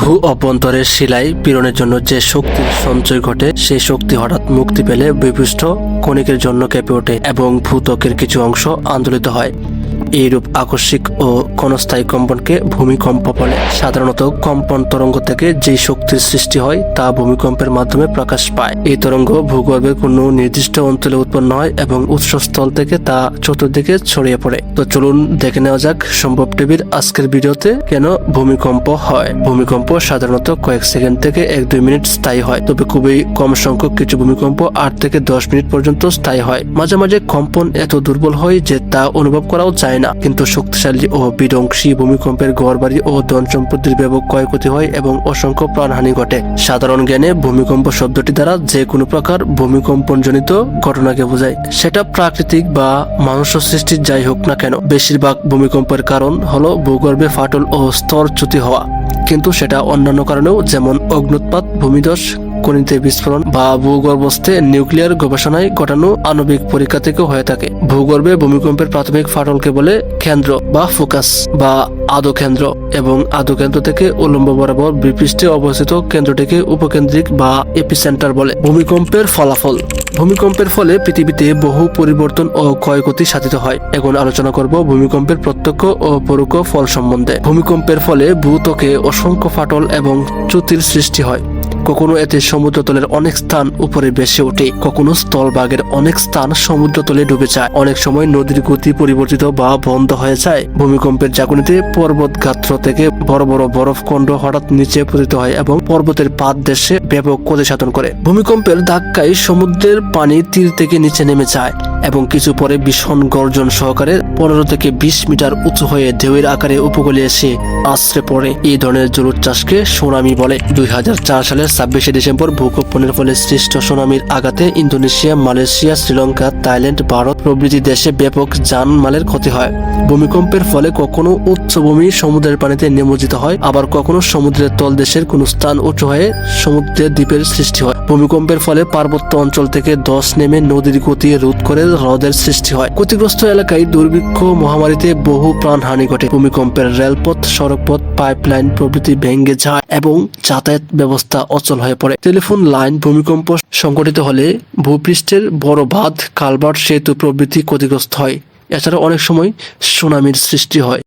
ভূ অভ্যন্তরের শিলায় পীড়নের জন্য যে শক্তির সঞ্চয় ঘটে সেই শক্তি হঠাৎ মুক্তি পেলে বিপৃষ্ঠ কণিকের জন্য কেঁপে ওঠে এবং ভূত্বকের কিছু অংশ আন্দোলিত হয়। এইরূপ আকস্মিক ও ক্ষণস্থায়ী কম্পনকে ভূমিকম্প বলে। সাধারণত কম্পন তরঙ্গ থেকে যে শক্তির সৃষ্টি হয় তা ভূমিকম্পের মাধ্যমে প্রকাশ পায়। এই তরঙ্গ ভূগর্ভের কোনো নির্দিষ্ট অঞ্চলে উৎপন্ন হয় এবং উৎসস্থল থেকে তা চতুর্দিকে ছড়িয়ে পড়ে। তো চলুন দেখে নেওয়া যাক সম্ভব টিভির আজকের ভিডিওতে কেন ভূমিকম্প হয়। ভূমিকম্প সাধারণত কয়েক সেকেন্ড থেকে 1-2 মিনিট স্থায়ী হয়, তবে খুবই কম সংখ্যক কিছু ভূমিকম্প 8 থেকে 10 মিনিট পর্যন্ত স্থায়ী হয়। মাঝে মাঝে কম্পন এত দুর্বল হয় যে তা অনুভব করাও যায় না, কিন্তু শক্তিশালী ও বিধ্বংসী ভূমিকম্পের ঘরবাড়ি ও ধন সম্পত্তির ব্যাপক ক্ষয়ক্ষতি হয় এবং অসংখ্য প্রাণহানি ঘটে। সাধারণ জ্ঞানে ভূমিকম্প শব্দটি দ্বারা যে কোনো প্রকার ভূমিকম্পনজনিত ঘটনাকে বোঝায়, সেটা প্রাকৃতিক বা মানুষ সৃষ্টির যাই হোক না কেন। বেশিরভাগ ভূমিকম্পের কারণ হলো ভূগর্ভে ফাটল ও স্তরচ্যুতি হওয়া, কিন্তু সেটা অন্যান্য কারণেও যেমন অগ্নুৎপাত, ভূমিধস, খনিতে বিস্ফোরণ বা ভূগর্ভস্থে নিউক্লিয়ার গবেষণায় ঘটানো আণবিক পরীক্ষা থেকেও হয়ে থাকে। ভূগর্ভে ভূমিকম্পের প্রাথমিক ফাটলকে বলে কেন্দ্র বা ফোকাস বা আধকেন্দ্র এবং আধকেন্দ্র থেকে উল্লম্ব বরাবর বিপৃষ্ঠে অবস্থিত কেন্দ্রটিকে উপকেন্দ্রিক বা এপিসেন্টার বলে। ভূমিকম্পের ফলাফল। ভূমিকম্পের ফলে পৃথিবীতে বহু পরিবর্তন ও ক্ষয়ক্ষতি সাধিত হয়। এখন আলোচনা করব ভূমিকম্পের প্রত্যক্ষ ও পরোক্ষ ফল সম্বন্ধে। ভূমিকম্পের ফলে ভূত্বকে অসংখ্য ফাটল এবং চ্যুতির সৃষ্টি হয়। কখনো এতে সমুদ্রতলের অনেক স্থান উপরে ভেসে ওঠে, কখনো স্থলভাগের অনেক স্থান সমুদ্রতলে ডুবে যায়। অনেক সময় নদীর গতি পরিবর্তিত বা বন্ধ হয়ে যায়। ভূমিকম্পের ঝাঁকুনিতে পর্বত গাত্র থেকে বড় বড় বরফখণ্ড হঠাৎ নিচে পতিত হয় এবং পর্বতের পাদদেশে ব্যাপক ক্ষতি সাধন করে। ভূমিকম্পের ধাক্কায় সমুদ্রের পানি তীর থেকে নিচে নেমে যায় এবং কিছু পরে ভীষণ গর্জন সহকারে 15 থেকে 20 মিটার উঁচু হয়ে ঢেউয়ের আকারে উপকূলে এসে আছড়ে পড়ে। এই ধরনের জলোচ্ছ্বাসকে সুনামি বলে। 2004 সালের 26শে ডিসেম্বর ভূকম্পনের ফলে সৃষ্ট সুনামির আঘাতে Indonesia, Malaysia, Sri Lanka, Thailand, Bharat প্রভৃতি দেশে ব্যাপক জানমালের ক্ষতি হয়। ভূমিকম্পের ফলে কখনো উচ্চভূমি সমুদ্রের পানিতে নিমজ্জিত হয়, আবার কখনো সমুদ্রের তলদেশের কোনো স্থান উঁচু হয়ে সমুদ্রের দ্বীপের সৃষ্টি হয়। ভূমিকম্পের ফলে পার্বত্য অঞ্চল থেকে ধস নেমে নদীর গতি রোধ করে হ্রদের সৃষ্টি হয়। ক্ষতিগ্রস্ত এলাকায় দুর্ভিক্ষ, মহামারীতে বহু প্রাণহানি ঘটে। ভূমিকম্পের রেলপথ, সড়কপথ, পাইপলাইন প্রভৃতি ভেঙে যায় এবং যাতায়াত ব্যবস্থা অচল হয়ে পড়ে। টেলিফোন লাইন ভূমিকম্প সংঘটিত হলে ভূপৃষ্ঠের বড় বাঁধ, কালভার্ট, সেতু প্রভৃতি ক্ষতিগ্রস্ত হয়। এছাড়া অনেক সময় সুনামির সৃষ্টি হয়।